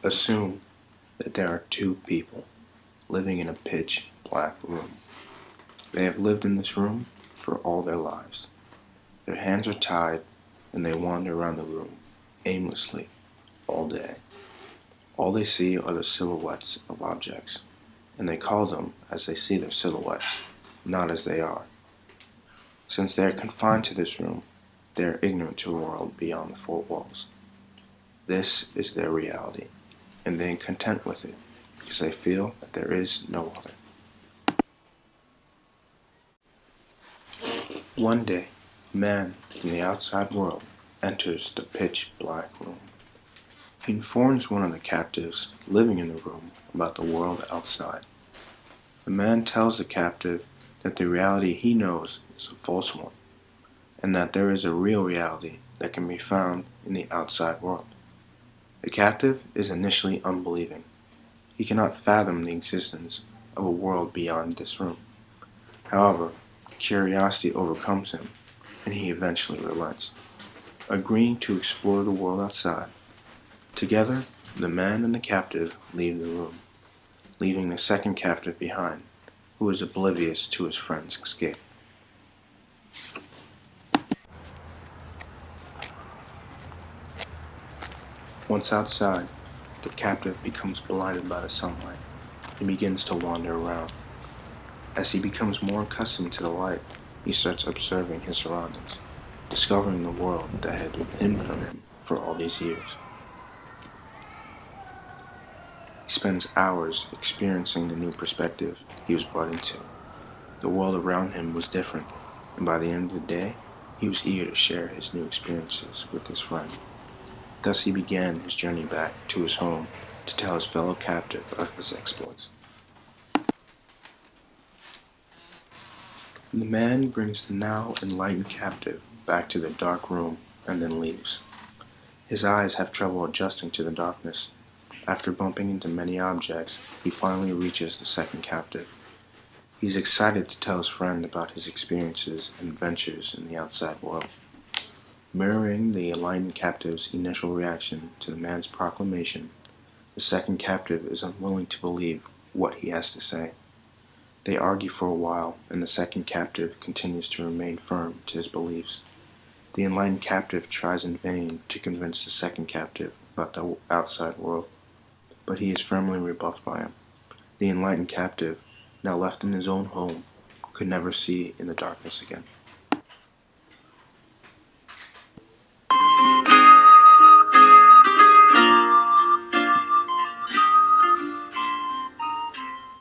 Assume that there are two people living in a pitch black room. They have lived in this room for all their lives. Their hands are tied and they wander around the room aimlessly all day. All they see are the silhouettes of objects, and they call them as they see their silhouettes, not as they are. Since they are confined to this room, they are ignorant to a world beyond the four walls. This is their reality, and they are content with it because they feel that there is no other. One day, a man from the outside world enters the pitch black room. He informs one of the captives living in the room about the world outside. The man tells the captive that the reality he knows is a false one, and that there is a real reality that can be found in the outside world. The captive is initially unbelieving. He cannot fathom the existence of a world beyond this room. However, curiosity overcomes him, and he eventually relents, agreeing to explore the world outside. Together, the man and the captive leave the room, leaving the second captive behind, who is oblivious to his friend's escape. Once outside, the captive becomes blinded by the sunlight and begins to wander around. As he becomes more accustomed to the light, he starts observing his surroundings, discovering the world that had been hidden from him for all these years. He spends hours experiencing the new perspective he was brought into. The world around him was different, and by the end of the day, he was eager to share his new experiences with his friend. Thus he began his journey back to his home to tell his fellow captive of his exploits. The man brings the now enlightened captive back to the dark room and then leaves. His eyes have trouble adjusting to the darkness. After bumping into many objects, he finally reaches the second captive. He is excited to tell his friend about his experiences and adventures in the outside world. Mirroring the enlightened captive's initial reaction to the man's proclamation, the second captive is unwilling to believe what he has to say. They argue for a while, and the second captive continues to remain firm to his beliefs. The enlightened captive tries in vain to convince the second captive about the outside world, but he is firmly rebuffed by him. The enlightened captive, now left in his own home, could never see in the darkness again.